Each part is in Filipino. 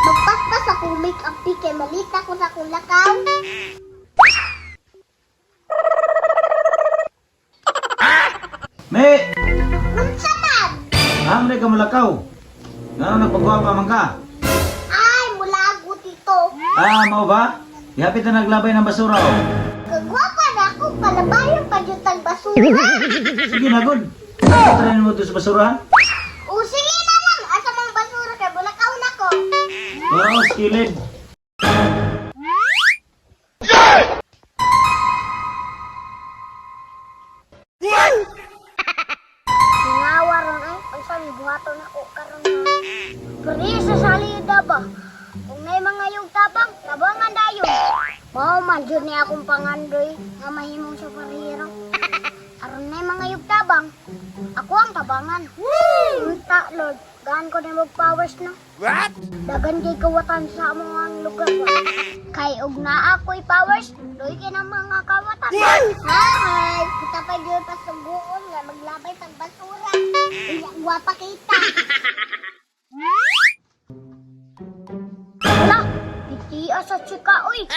Magpaspas akong make-up di kay malita ko sa akong lakaw. Me! Unsa man? Hamre ka mulakaw. Nga nagpagwapa man ka. Ay, mulago tito. Mao ba? Ihapit na naglabay ng basura oh. Kagwapa na ako, palabayan pa dyan tang basura. Sige na, good. Patrayin mo ito sa basurahan. O sige na lang, asa mang basura kay bulakaw na ko. Oo, skilled. Singawa ron ay, unsa ni buhaton ako karon na. Pwede sa salida ba? Kung may mga yung tabang, tabangan dayon. Mao man jud ni akong pangandoy nga mahimong superhero. Aron na mga yung tabang, ako ang tabangan. Unta Lord, gaan ko na mag-powers na. What? Dagan kay kawatan sa among ang lugar ba. Kay og naa ako'y powers, doy kay na mga kawatan. Hi, kita pa gyud pa suguon nga maglabay tag basura. Iya guwapa kita. Hala, itiya sa chika oy.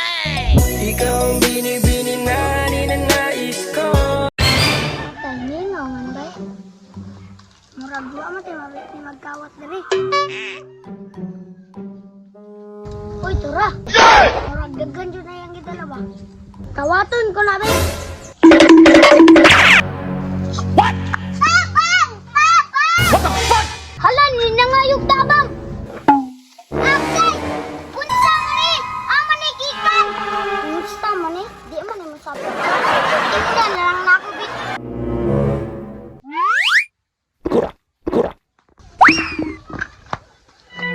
Ikaw ang binibini na ninanais ko. Tani nga man bay. Murag duwa mo tayo mabit ni magkawat diri. Uy, tura! Murag daghan dyan na yung gitala ba? Kawaton ko na ba? What? Tabang! Tabang! What the fuck? Hala, ninangayog tabang! Abday! Punta mo ni! Ama ni Kikan! Punta mo ni? Di man ni mo sabi. Tingnan na lang na ako, bit.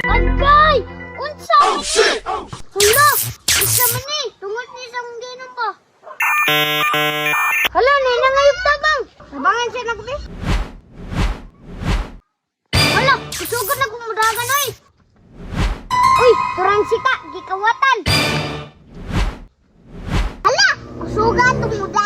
Agay! Unsa? Oh shit! Oh! Hala! Unsa man ni? Tungod ni sa mong ginom pa. Hala, ninangayog tabang! Tabangan siya na kubi. Hala! Kusugod na kumudagan oy! Uy! Turang sika! Gikawatan! Hala! Kusugan tumudagan!